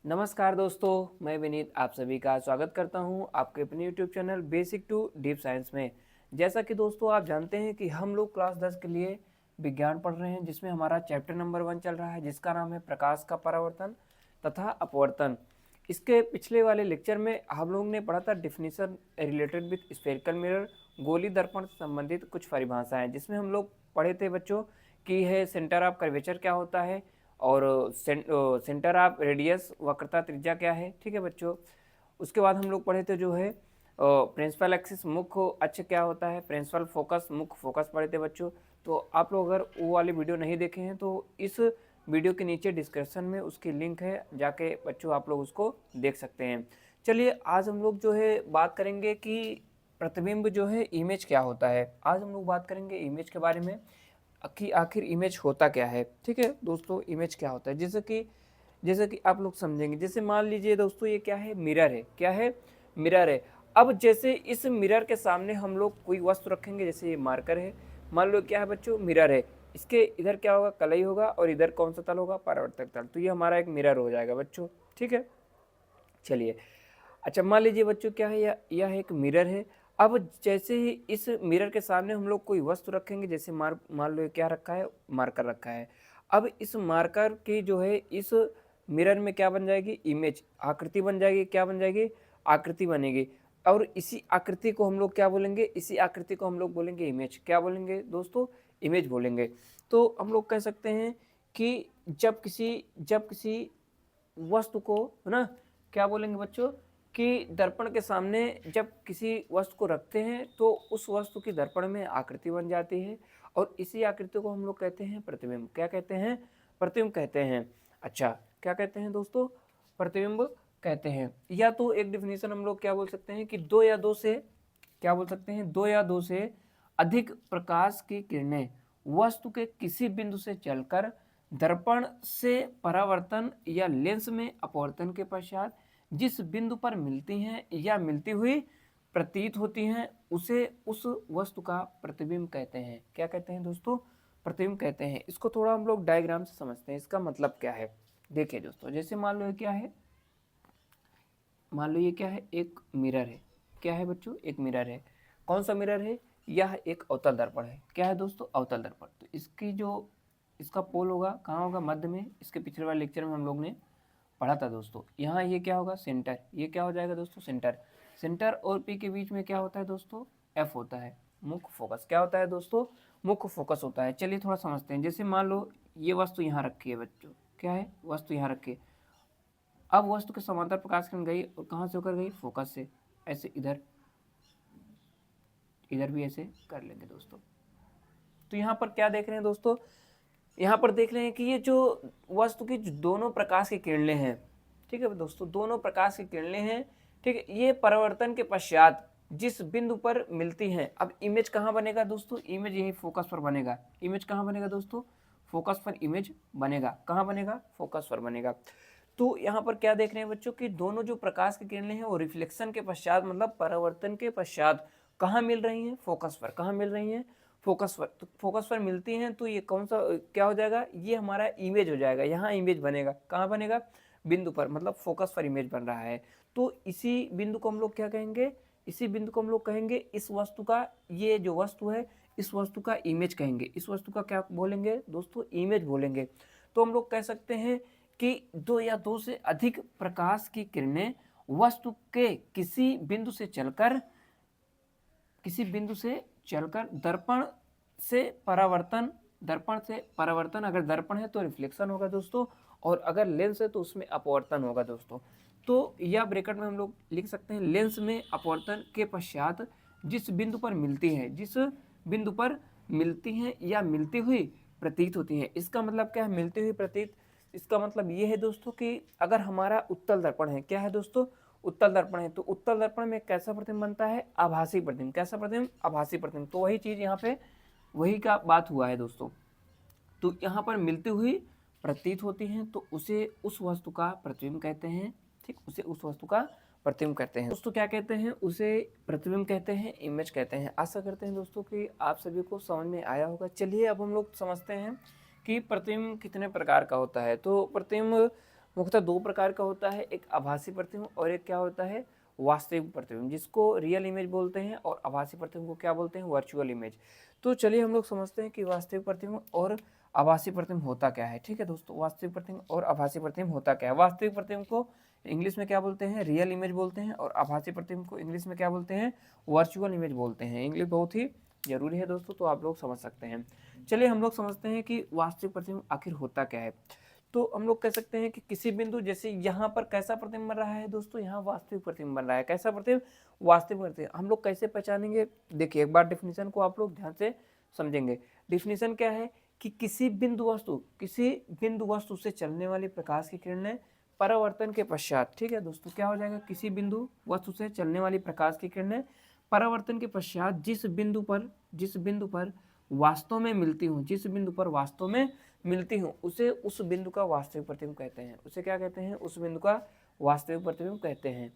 नमस्कार दोस्तों, मैं विनीत आप सभी का स्वागत करता हूं आपके अपने YouTube channel basic to deep science में। जैसा कि दोस्तों आप जानते हैं कि हम लोग क्लास 10 के लिए विज्ञान पढ़ रहे हैं, जिसमें हमारा चैप्टर नंबर 1 चल रहा है, जिसका नाम है प्रकाश का परावर्तन तथा अपवर्तन। इसके पिछले वाले लेक्चर में हम लोग ने पढ़ा था definition related with spherical mirror, गोली दर्पण से संबंधित कुछ परिभाषाएं, जिसमें हम लोग पढ़े थे बच्चों कि है सेंटर ऑफ कर्वेचर क्या होता है और सेंटर ऑफ रेडियस वक्रता त्रिज्या क्या है। ठीक है बच्चों। उसके बाद हम लोग पढ़े थे जो है प्रिंसिपल एक्सिस मुख्य अक्ष क्या होता है, प्रिंसिपल फोकस मुख्य फोकस पढ़े थे बच्चों। तो आप लोग अगर वो वाली वीडियो नहीं देखे हैं तो इस वीडियो के नीचे डिस्क्रिप्शन में उसकी लिंक है, जाके बच्चों आप लोग उसको देख सकते हैं। चलिए आज हम लोग जो है बात करेंगे कि प्रतिबिंब जो है इमेज क्या होता है। आज हम लोग बात करेंगे इमेज के बारे में कि आखिर इमेज होता क्या है। ठीक है दोस्तों, इमेज क्या होता है जैसे कि आप लोग समझेंगे। जैसे मान लीजिए दोस्तों ये क्या है, मिरर है। क्या है, मिरर है। अब जैसे इस मिरर के सामने हम लोग कोई वस्तु रखेंगे, जैसे ये मार्कर है, मान लो क्या है बच्चों, मिरर है। इसके इधर क्या होगा, कलई होगा, और इधर कौन सा तल होगा, परावर्तक तल। तो ये हमारा एक मिरर हो जाएगा बच्चों। ठीक है, चलिए। अच्छा मान लीजिए बच्चों क्या है, यह एक मिरर है। अब जैसे ही इस मिरर के सामने हम लोग कोई वस्तु रखेंगे, जैसे मान लो ये क्या रखा है, मार्कर रखा है। अब इस मार्कर की जो है इस मिरर में क्या बन जाएगी, इमेज, आकृति बन जाएगी। क्या बन जाएगी, आकृति बनेगी। और इसी आकृति को हम लोग क्या बोलेंगे, इसी आकृति को हम लोग बोलेंगे इमेज। क्या बोलेंगे दोस्तों, इमेज बोलेंगे। तो हम लोग कह सकते हैं कि जब किसी वस्तु को, है ना, क्या बोलेंगे बच्चों, कि दर्पण के सामने जब किसी वस्तु को रखते हैं तो उस वस्तु की दर्पण में आकृति बन जाती है, और इसी आकृति को हम लोग कहते हैं प्रतिबिंब। क्या कहते हैं, प्रतिबिंब कहते हैं। अच्छा, क्या कहते हैं दोस्तों, प्रतिबिंब कहते हैं। या तो एक डिफिनीशन हम लोग क्या बोल सकते हैं कि दो या दो से, क्या बोल सकते हैं, दो या दो से अधिक प्रकाश की किरणें वस्तु के किसी बिंदु से चलकर दर्पण से परावर्तन या लेंस में अपवर्तन के पश्चात जिस बिंदु पर मिलती हैं या मिलती हुई प्रतीत होती हैं, उसे उस वस्तु का प्रतिबिंब कहते हैं। क्या कहते हैं दोस्तों, प्रतिबिंब कहते हैं। इसको थोड़ा हम लोग डायग्राम से समझते हैं, इसका मतलब क्या है। देखिए दोस्तों, जैसे मान लो ये क्या है, मान लो ये क्या है, एक मिरर है। क्या है बच्चों, एक मिरर है। कौन सा मिरर है, यह एक अवतल दर्पण है। क्या है दोस्तों, अवतल दर्पण। तो इसकी जो इसका पोल होगा कहाँ होगा, मध्य में। इसके पिछले वाले लेक्चर में हम लोग ने पढ़ा था दोस्तों। यहाँ ये क्या होगा, सेंटर। ये क्या हो जाएगा दोस्तों, सेंटर। सेंटर और पी के बीच में क्या होता है दोस्तों, एफ होता है, मुख्य फोकस। क्या होता है दोस्तों, मुख्य फोकस होता है। चलिए थोड़ा समझते हैं। जैसे मान लो ये वस्तु यहाँ रखी है बच्चों, क्या है, वस्तु यहाँ रखी है। अब वस्तु के समांतर प्रकाश किरण गई और कहाँ से होकर गई, फोकस से। ऐसे इधर, इधर भी ऐसे कर लेंगे दोस्तों। तो यहाँ पर क्या देख रहे हैं दोस्तों, यहाँ पर देख रहे हैं कि ये जो वस्तु की जो दोनों प्रकाश की किरणें हैं, ठीक है दोस्तों, दोनों प्रकाश की किरणें हैं। ठीक है, ये परिवर्तन के पश्चात जिस बिंदु पर मिलती हैं, अब इमेज कहाँ बनेगा दोस्तों, इमेज यही फोकस पर बनेगा। इमेज कहाँ बनेगा दोस्तों, फोकस पर इमेज बनेगा। कहाँ बनेगा, फोकस पर बनेगा। तो यहाँ पर क्या देख रहे हैं बच्चों कि दोनों जो प्रकाश की किरणें हैं वो रिफ्लेक्शन के पश्चात, मतलब परावर्तन के पश्चात कहाँ मिल रही हैं, फोकस पर। कहाँ मिल रही हैं, फोकस पर। तो फोकस पर मिलती हैं तो ये कौन सा क्या हो जाएगा, ये हमारा इमेज हो जाएगा। यहाँ इमेज बनेगा, कहाँ बनेगा, बिंदु पर, मतलब फोकस पर इमेज बन रहा है। तो इसी बिंदु को हम लोग क्या कहेंगे, इसी बिंदु को हम लोग कहेंगे इस वस्तु का, ये जो वस्तु है इस वस्तु का इमेज कहेंगे। इस वस्तु का क्या बोलेंगे दोस्तों, इमेज बोलेंगे। तो हम लोग कह सकते हैं कि दो या दो से अधिक प्रकाश की किरणें वस्तु के किसी बिंदु से चलकर दर्पण से परावर्तन, अगर दर्पण है तो रिफ्लेक्शन होगा दोस्तों, और अगर लेंस है तो उसमें अपवर्तन होगा दोस्तों। तो यह ब्रैकेट में हम लोग लिख सकते हैं, लेंस में अपवर्तन के पश्चात जिस बिंदु पर मिलती है, जिस बिंदु पर मिलती हैं या मिलती हुई प्रतीत होती हैं। इसका मतलब क्या है, मिलती हुई प्रतीत। इसका मतलब ये है दोस्तों कि अगर हमारा उत्तल दर्पण है, क्या है दोस्तों, उत्तल दर्पण है, तो उत्तल दर्पण में कैसा प्रतिबिंब बनता है, आभासी प्रतिबिंब। कैसा प्रतिबिंब, आभासी प्रतिबिंब। तो वही चीज यहाँ पे, वही का बात हुआ है दोस्तों। तो यहाँ पर मिलती हुई प्रतीत होती हैं तो उसे उस वस्तु का प्रतिबिंब कहते हैं। ठीक, उसे उस वस्तु का प्रतिबिंब कहते हैं दोस्तों। क्या कहते हैं, उसे प्रतिबिंब कहते हैं, इमेज कहते हैं। आशा करते हैं दोस्तों कि आप सभी को समझ में आया होगा। चलिए अब हम लोग समझते हैं कि प्रतिबिंब कितने प्रकार का होता है। तो प्रतिबिंब मुख्यतः दो प्रकार का होता है, एक आभासी प्रतिबिंब और एक क्या होता है, वास्तविक प्रतिबिंब, जिसको रियल इमेज बोलते हैं, और आभासी प्रतिबिंब को क्या बोलते हैं, वर्चुअल इमेज। तो चलिए हम लोग समझते हैं कि वास्तविक प्रतिबिंब और आभासी प्रतिबिंब होता क्या है। ठीक है दोस्तों, वास्तविक प्रतिबिंब और आभासी प्रतिबिंब होता क्या है। वास्तविक प्रतिबिंब को इंग्लिश में क्या बोलते हैं, रियल इमेज बोलते हैं, और आभासी प्रतिबिंब को इंग्लिश में क्या बोलते हैं, वर्चुअल इमेज बोलते हैं। इंग्लिश बहुत ही जरूरी है दोस्तों, तो आप लोग समझ सकते हैं। चलिए हम लोग समझते हैं कि वास्तविक प्रतिबिंब आखिर होता क्या है। तो हम लोग कह सकते हैं कि किसी बिंदु, जैसे यहाँ पर कैसा प्रतिबिंब बन रहा है दोस्तों, यहाँ वास्तविक प्रतिबिंब बन रहा है। कैसा प्रतिबिंब, वास्तविक प्रतिबिंब। हम लोग कैसे पहचानेंगे, देखिए एक बार डेफिनेशन को आप लोग ध्यान से समझेंगे। डेफिनेशन क्या है कि किसी बिंदु वस्तु से चलने वाली प्रकाश की किरणें परावर्तन के पश्चात, ठीक है दोस्तों, क्या हो जाएगा, किसी बिंदु वस्तु से चलने वाली प्रकाश की किरणें परावर्तन के पश्चात जिस बिंदु पर वास्तव में मिलती हूँ, जिस बिंदु पर वास्तव में मिलती हूँ, उसे उस बिंदु का वास्तविक प्रतिबिंब कहते हैं। उसे क्या कहते हैं, उस बिंदु का वास्तविक प्रतिबिंब कहते हैं।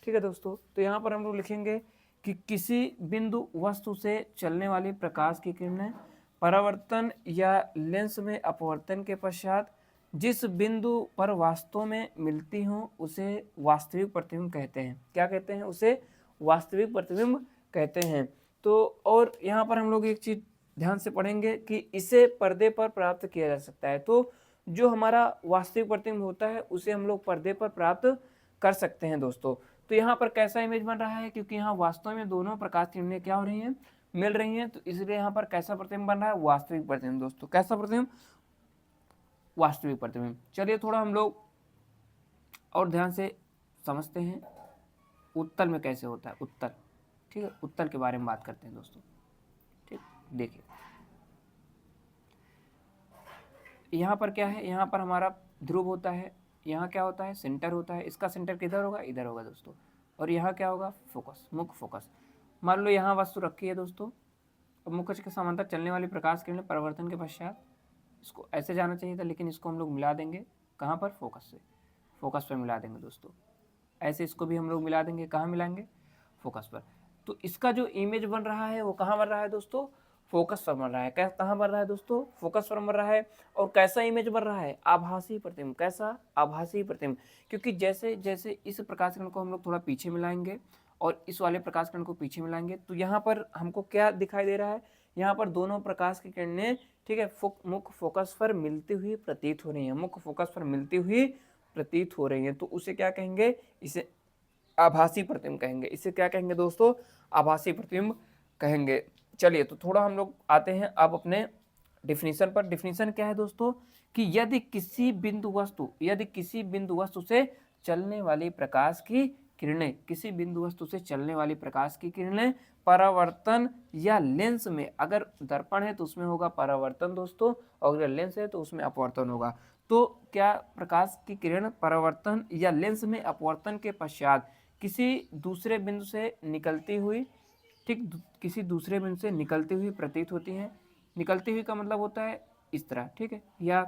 ठीक है दोस्तों, तो यहाँ पर हम लोग लिखेंगे कि किसी बिंदु वस्तु से चलने वाली प्रकाश की किरणें परावर्तन या लेंस में अपवर्तन के पश्चात जिस बिंदु पर वास्तव में मिलती हूँ, उसे वास्तविक प्रतिबिंब कहते हैं। क्या कहते हैं, उसे वास्तविक प्रतिबिंब कहते हैं। तो और यहाँ पर हम लोग एक चीज ध्यान से पढ़ेंगे कि इसे पर्दे पर प्राप्त किया जा सकता है। तो जो हमारा वास्तविक प्रतिबिंब होता है उसे हम लोग पर्दे पर प्राप्त कर सकते हैं दोस्तों। तो यहाँ पर कैसा इमेज बन रहा है, क्योंकि यहाँ वास्तव में दोनों प्रकाश किरणें क्या हो रही हैं, मिल रही हैं, तो इसलिए यहाँ पर कैसा प्रतिबिंब बन रहा है, वास्तविक प्रतिबिंब दोस्तों। कैसा प्रतिबिंब, वास्तविक प्रतिबिंब। चलिए थोड़ा हम लोग और ध्यान से समझते हैं उत्तल में कैसे होता है, उत्तल। ठीक है, उत्तल के बारे में बात करते हैं दोस्तों। ठीक, देखिए यहाँ पर क्या है, यहाँ पर हमारा ध्रुव होता है, यहाँ क्या होता है, सेंटर होता है। इसका सेंटर किधर होगा, इधर होगा दोस्तों। और यहाँ क्या होगा, फोकस, मुख्य फोकस। मान लो यहाँ वस्तु रखी है दोस्तों, अब मुख्य के समांतर चलने वाली प्रकाश किरणें परिवर्तन के पश्चात, इसको ऐसे जाना चाहिए था, लेकिन इसको हम लोग मिला देंगे कहाँ पर, फोकस से, फोकस पर मिला देंगे दोस्तों। ऐसे इसको भी हम लोग मिला देंगे, कहाँ मिलाएंगे, फोकस पर। तो इसका जो इमेज बन रहा है वो कहाँ बन रहा है दोस्तों, फोकस पर बन रहा है। कहाँ बन रहा है दोस्तों, फोकस पर बन रहा है। और कैसा इमेज बन रहा है, आभासी प्रतिबिंब। कैसा, आभासी प्रतिबिंब। क्योंकि जैसे जैसे इस प्रकाश किरण को हम लोग थोड़ा पीछे मिलाएंगे और इस वाले प्रकाश किरण को पीछे मिलाएंगे, तो यहाँ पर हमको क्या दिखाई दे रहा है, यहाँ पर दोनों प्रकाश की किरणें, ठीक है, मुख्य फोकस पर मिलती हुई प्रतीत हो रही है, मुख्य फोकस पर मिलती हुई प्रतीत हो रही है। तो उसे क्या कहेंगे, इसे आभासी प्रतिबिंब कहेंगे। इसे क्या कहेंगे दोस्तों, आभासी प्रतिबिंब कहेंगे। चलिए तो थोड़ा हम लोग आते हैं अब अपने डिफिनीशन पर। डिफिनीशन क्या है दोस्तों, कि यदि किसी बिंदु वस्तु से चलने वाली प्रकाश की किरणें, किसी बिंदु वस्तु से चलने वाली प्रकाश की किरणें परावर्तन या लेंस में, अगर दर्पण है तो उसमें होगा परावर्तन दोस्तों, और अगर लेंस है तो उसमें अपवर्तन होगा। तो क्या, प्रकाश की किरण परावर्तन या लेंस में अपवर्तन के पश्चात किसी दूसरे बिंदु से निकलती हुई, ठीक, किसी दूसरे बिंदु से निकलती हुई प्रतीत होती है। निकलती हुई का मतलब होता है इस तरह, ठीक है, या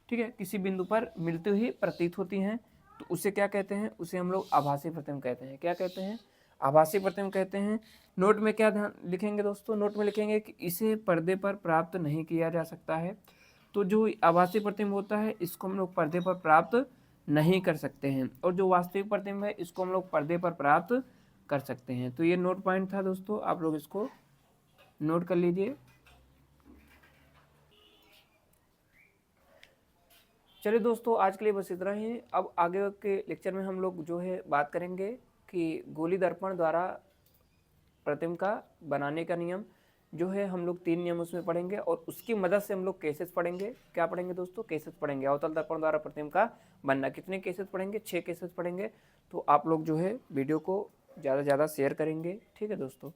ठीक है, किसी बिंदु पर मिलती हुई प्रतीत होती हैं, तो उसे क्या कहते हैं, उसे हम लोग आभासी प्रतिबिंब कहते हैं। क्या कहते हैं, आभासी प्रतिबिंब कहते हैं। नोट में क्या ध्यान लिखेंगे दोस्तों, नोट में लिखेंगे कि इसे पर्दे पर प्राप्त नहीं किया जा सकता है। तो जो आभासी प्रतिबिंब होता है इसको हम लोग पर्दे पर प्राप्त नहीं कर सकते हैं, और जो वास्तविक प्रतिबिंब है इसको हम लोग पर्दे पर प्राप्त कर सकते हैं। तो ये नोट पॉइंट था दोस्तों, आप लोग इसको नोट कर लीजिए। चलिए दोस्तों, आज के लिए बस इतना ही। अब आगे के लेक्चर में हम लोग जो है बात करेंगे कि गोली दर्पण द्वारा प्रतिबिंब का बनाने का नियम जो है, हम लोग 3 नियम उसमें पढ़ेंगे, और उसकी मदद से हम लोग केसेस पढ़ेंगे। क्या पढ़ेंगे दोस्तों, केसेस पढ़ेंगे। अवतल दर्पण द्वारा प्रतिबिंब का बनना, कितने केसेस पढ़ेंगे, 6 केसेस पढ़ेंगे। तो आप लोग जो है वीडियो को ज़्यादा से ज़्यादा शेयर करेंगे। ठीक है दोस्तों।